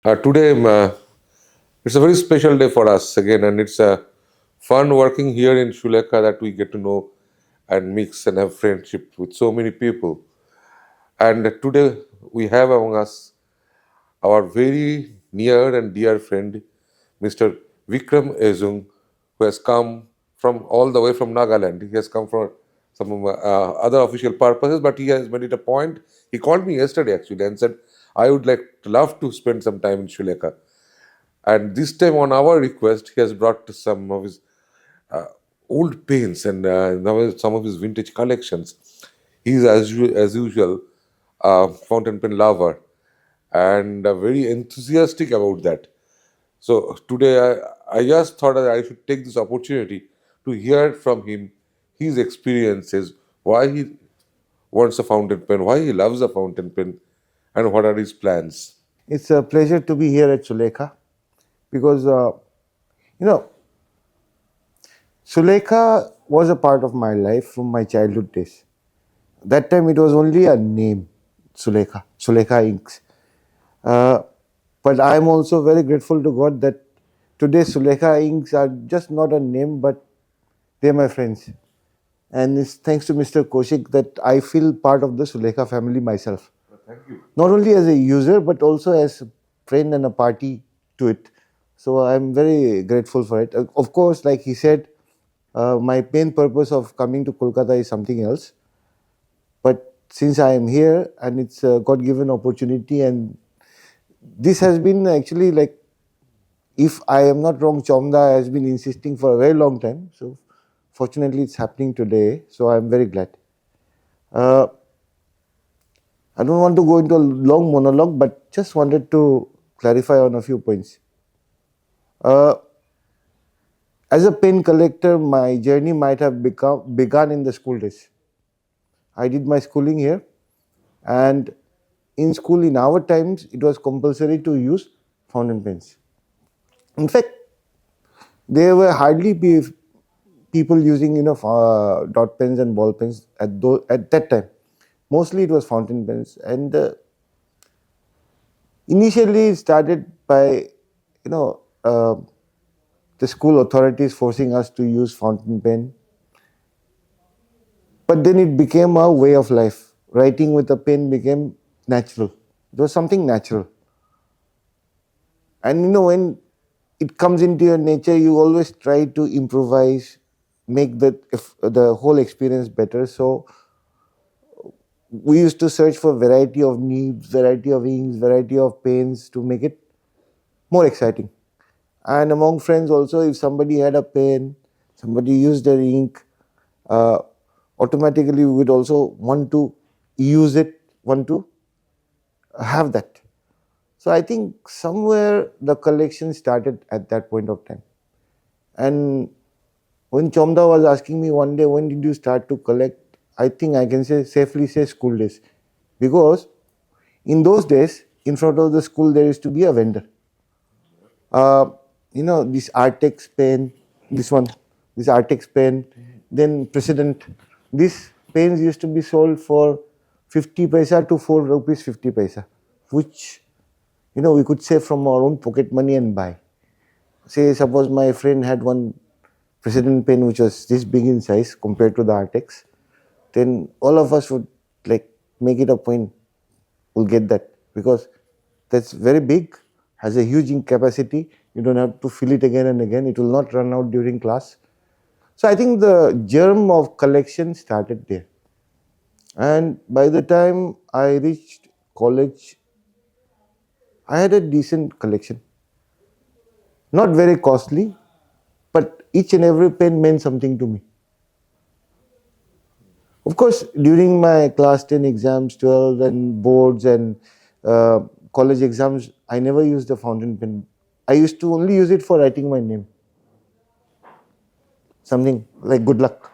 Today, it's a very special day for us again, and it's fun working here in Sulekha that we get to know and mix and have friendship with so many people. And today, we have among us our very near and dear friend, Mr. Vikram Ezung, who has come from all the way from Nagaland. He has come for some other official purposes, but he has made it a point. He called me yesterday actually and said, I would like to love to spend some time in Shuleka. And this time, on our request, he has brought some of his uh, old paints and now some of his vintage collections. He is, as usual, a fountain pen lover and very enthusiastic about that. So today, I just thought that I should take this opportunity to hear from him his experiences, why he wants a fountain pen, why he loves a fountain pen, and what are his plans. It's a pleasure to be here at Sulekha because, you know, Sulekha was a part of my life from my childhood days. That time it was only a name, Sulekha Inks. Uh, but I am also very grateful to God that today Sulekha Inks are just not a name, but they're my friends. And it's thanks to Mr. Kaushik that I feel part of the Sulekha family myself. Thank you. Not only as a user but also as a friend and a party to it. So I'm very grateful for it. Of course, like he said, my main purpose of coming to Kolkata is something else. But since I am here and it's a God-given opportunity, and this has been actually like, if I am not wrong, Chomda has been insisting for a very long time. So fortunately, it's happening today. So I'm very glad. Uh, I don't want to go into a long monologue, but just wanted to clarify on a few points. Uh, as a pen collector, my journey might have begun in the school days. I did my schooling here, and in school, in our times, it was compulsory to use fountain pens. In fact, there were hardly people using dot pens and ball pens at that time. Mostly, it was fountain pens, and initially it started by you know uh, the school authorities forcing us to use fountain pen, but then it became a way of life. Writing with a pen became natural. It was something natural, and when it comes into your nature, you always try to improvise, make the whole experience better. So we used to search for variety of nibs, variety of inks, variety of pens to make it more exciting. And among friends also, if somebody had a pen, somebody used their ink, uh, automatically we would also want to use it, want to have that. So I think somewhere the collection started at that point of time. And when Chomda was asking me one day, when did you start to collect? I think I can safely say school days. Because in those days, in front of the school, there used to be a vendor. Uh, this Artex pen, this one, this Artex pen, then President. These pens used to be sold for 50 paisa to 4 rupees 50 paisa, which we could save from our own pocket money and buy. Say, suppose my friend had one President pen which was this big in size compared to the Artex, then all of us would like make it a point, we'll get that because that's very big, has a huge ink capacity. You don't have to fill it again and again. It will not run out during class. So I think the germ of collection started there. And by the time I reached college, I had a decent collection. Not very costly, but each and every pen meant something to me. Of course, during my class 10 exams, 12 and boards and uh, college exams, I never used a fountain pen. I used to only use it for writing my name. Something like good luck.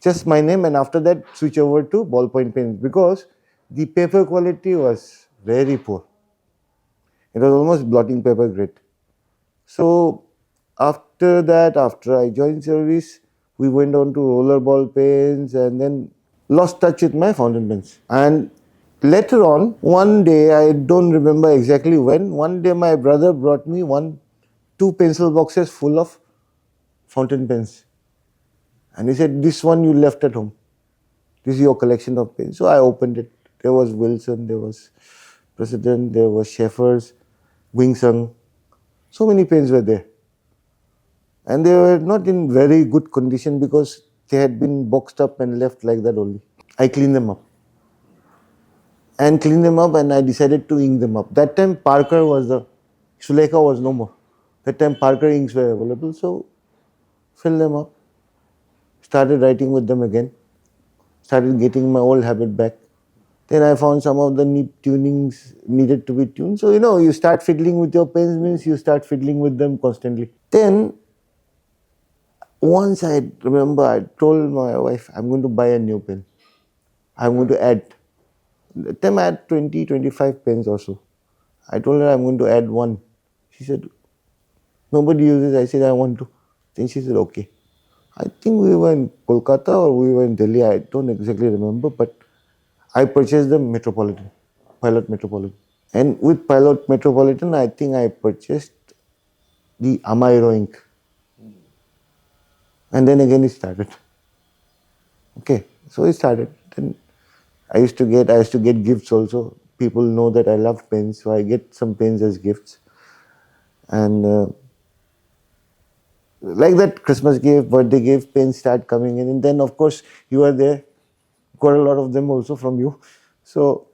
Just my name, and after that switch over to ballpoint pens because the paper quality was very poor. It was almost blotting paper grade. So after that, after I joined service, we went on to roller ball pens and then lost touch with my fountain pens. And Later on, one day, I don't remember exactly when, one day my brother brought me two pencil boxes full of fountain pens. And he said, "This one you left at home. This is your collection of pens." So I opened it. There was Wilson, there was President, there was Schaeffer's, Wing Sung. So many pens were there. And they were not in very good condition because they had been boxed up and left like that only. I cleaned them up. And cleaned them up and I decided to ink them up. That time Parker was Sulekha was no more. That time Parker inks were available, so filled them up, started writing with them again, started getting my old habit back. Then I found some of the tunings needed to be tuned. So, you start fiddling with your pens means you start fiddling with them constantly. Then, once I remember, I told my wife, I'm going to buy a new pen. I'm going to add. That time I had 20, 25 pens or so. I told her I'm going to add one. She said, nobody uses. I said, I want to. Then she said, okay. I think we were in Kolkata or we were in Delhi. I don't exactly remember, but I purchased the Metropolitan, Pilot Metropolitan. And with Pilot Metropolitan, I think I purchased the Amairo ink. And then again it started. Okay, so it started. Then I used to get gifts also. People know that I love pens, so I get some pens as gifts. And like that, Christmas gift, birthday gift, pens start coming in. And then, of course, you are there. Got a lot of them also from you. So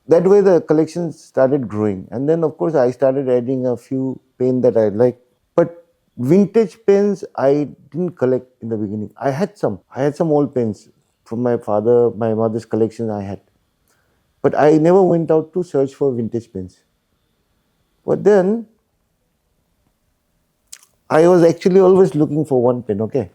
that way the collection started growing. And then, of course, I started adding a few pen that I like. But vintage pens I didn't collect in the beginning. I had some. I had some old pens from my mother's collection I had. But I never went out to search for vintage pens. But then I was actually always looking for one pen, okay?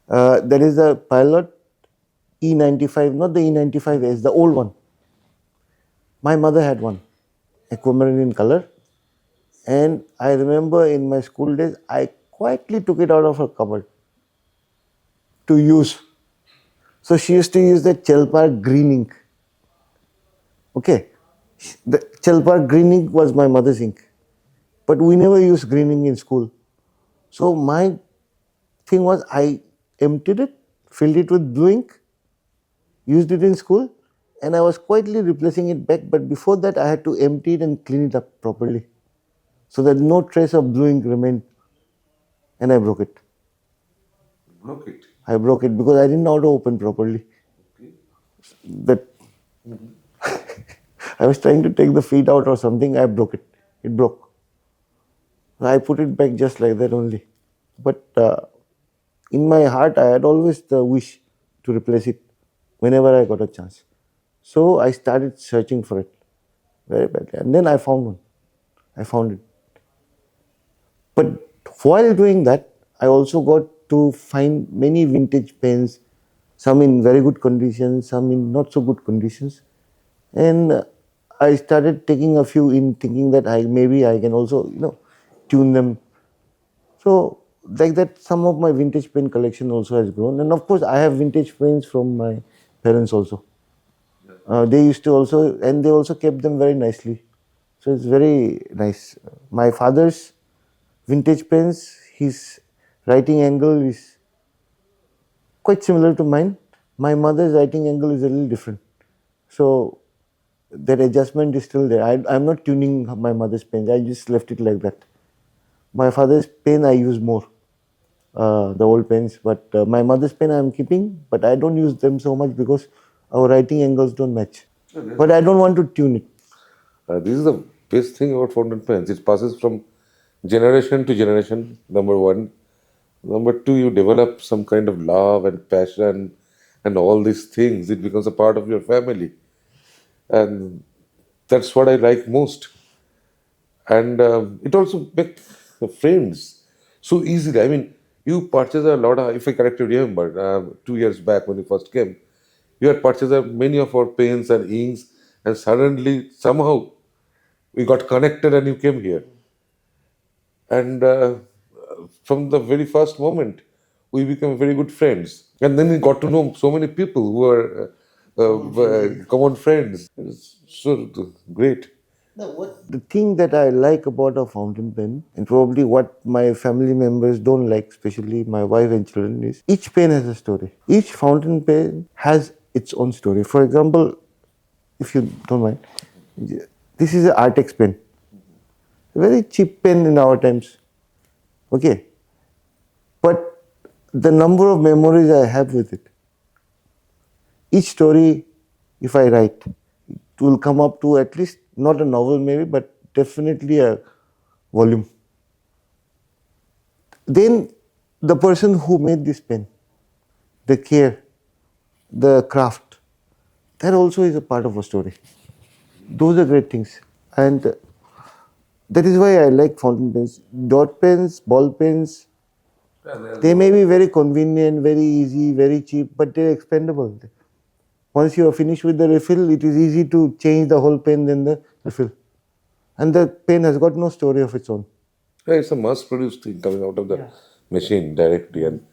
That is the Pilot E95, not the E95S, the old one. My mother had one, aquamarine in color. And I remember in my school days, I quietly took it out of her cupboard to use. So she used to use the Chelpar green ink. Okay. The Chelpar green ink was my mother's ink. But we never used green ink in school. So my thing was I emptied it, filled it with blue ink, used it in school, and I was quietly replacing it back. But before that, I had to empty it and clean it up properly so that no trace of blue ink remained. And I broke it. Broke it. I broke it because I didn't know how to open properly. Okay. That I was trying to take the feet out or something. I broke it. It broke. I put it back just like that only. But in my heart, I had always the wish to replace it whenever I got a chance. So I started searching for it very badly. And then I found one. I found it. But while doing that, I also got to find many vintage pens, some in very good conditions, some in not so good conditions. And I started taking a few in thinking that maybe I can also, tune them. So like that, some of my vintage pen collection also has grown. And of course, I have vintage pens from my parents also. They used to also, and they also kept them very nicely. So it's very nice. My father's vintage pens, his writing angle is quite similar to mine. My mother's writing angle is a little different. So that adjustment is still there. I'm not tuning my mother's pens. I just left it like that. My father's pen I use more, the old pens. But my mother's pen I'm keeping, but I don't use them so much because our writing angles don't match. But I don't want to tune it. This is the best thing about fountain pens. It passes from generation to generation, number one. Number two, you develop some kind of love and passion and all these things. It becomes a part of your family. And that's what I like most. And it also makes friends so easily. I mean, you purchase a lot of, if I correctly remember, 2 years back when you first came, you had purchased many of our pens and inks, and suddenly somehow we got connected and you came here. And from the very first moment, we became very good friends. And then we got to know so many people who are common friends. It's so great. The thing that I like about a fountain pen, and probably what my family members don't like, especially my wife and children, is each pen has a story. Each fountain pen has its own story. For example, if you don't mind, this is an Artex pen, a very cheap pen in our times. Okay, but the number of memories I have with it, each story, if I write, it will come up to at least not a novel, maybe, but definitely a volume. Then the person who made this pen, the care, the craft, that also is a part of a story. Those are great things. And that is why I like fountain pens. Dot pens, ball pens, they may be very convenient, very easy, very cheap, but they're expendable. Once you are finished with the refill, it is easy to change the whole pen, then the refill. And the pen has got no story of its own. Yeah, it's a mass-produced thing coming out of the machine directly, and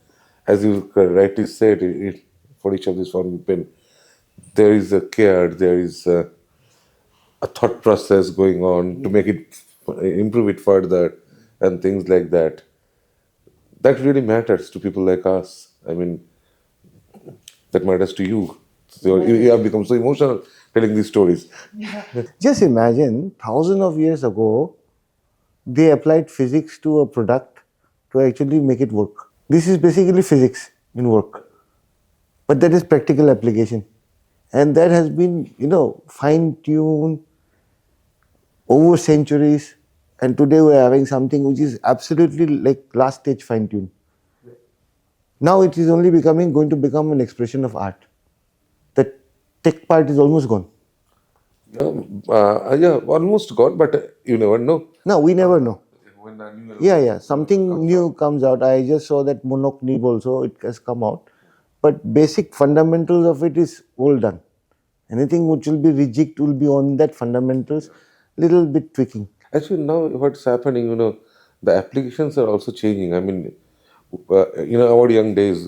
as you rightly said, for each of these fountain pen, there is a care, there is a thought process going on to make it improve it further, and things like that. That really matters to people like us. I mean, that matters to you. So you have become so emotional telling these stories. Just imagine, thousands of years ago, they applied physics to a product to actually make it work. This is basically physics in work, but that is practical application. And that has been, fine-tuned over centuries. And today we're having something which is absolutely like last stage fine-tuned. Now it is only going to become an expression of art. The tech part is almost gone. Yeah, almost gone, but you never know. No, we never know. When a new Yeah. Something new comes out. I just saw that Monok Nib also, it has come out. But basic fundamentals of it is all done. Anything which will be reject will be on that fundamentals, little bit tweaking. Actually, now what's happening, the applications are also changing. I mean, our young days,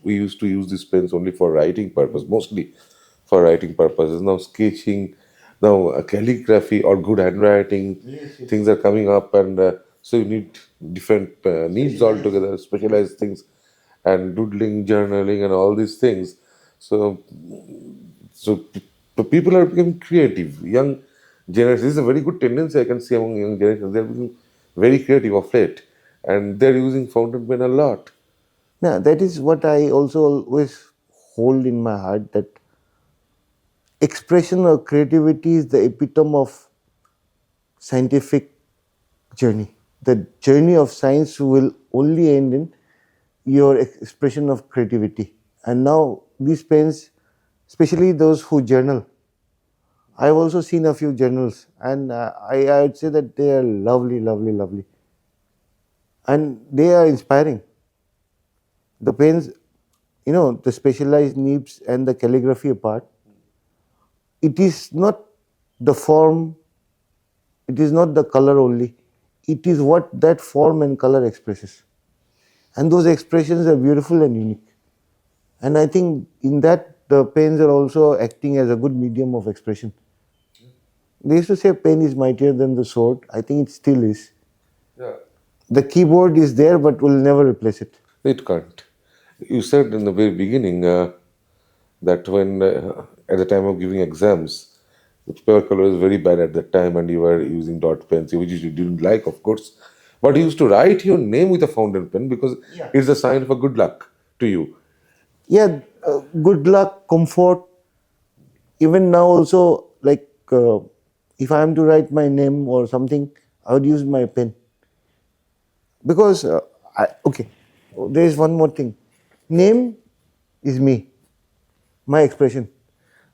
we used to use these pens only for writing purpose, mostly for writing purposes. Now sketching, now calligraphy or good handwriting, things are coming up, and so you need different needs altogether, specialized things, and doodling, journaling, and all these things. So so people are becoming creative. Young generation, this is a very good tendency I can see among young generations. They're becoming very creative of late, and they're using fountain pen a lot. Now, that is what I also always hold in my heart, that expression or creativity is the epitome of scientific journey. The journey of science will only end in your expression of creativity. And now these pens, especially those who journal, I've also seen a few journals, and I would say that they are lovely, lovely, lovely. And they are inspiring. The pens, the specialized nibs and the calligraphy apart, it is not the form, it is not the color only, it is what that form and color expresses. And those expressions are beautiful and unique. And I think in that, the pens are also acting as a good medium of expression. They used to say pen is mightier than the sword. I think it still is. Yeah. The keyboard is there, but will never replace it. It can't. You said in the very beginning that when at the time of giving exams, the paper color was very bad at that time, and you were using dot pens, which you didn't like, of course. But you used to write your name with a fountain pen because it's a sign of a good luck to you. Yeah, good luck, comfort. Even now, also, like if I am to write my name or something, I would use my pen. Because, okay, there is one more thing. Name is me, my expression.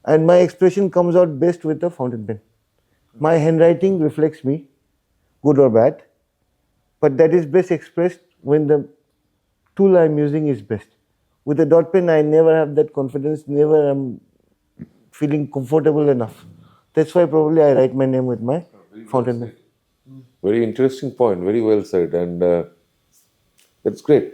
And my expression comes out best with a fountain pen. My handwriting reflects me, good or bad, but that is best expressed when the tool I'm using is best. With a dot pen, I never have that confidence, never am feeling comfortable enough. That's why probably I write my name with my fountain pen. Very interesting point, very well said, and that's great.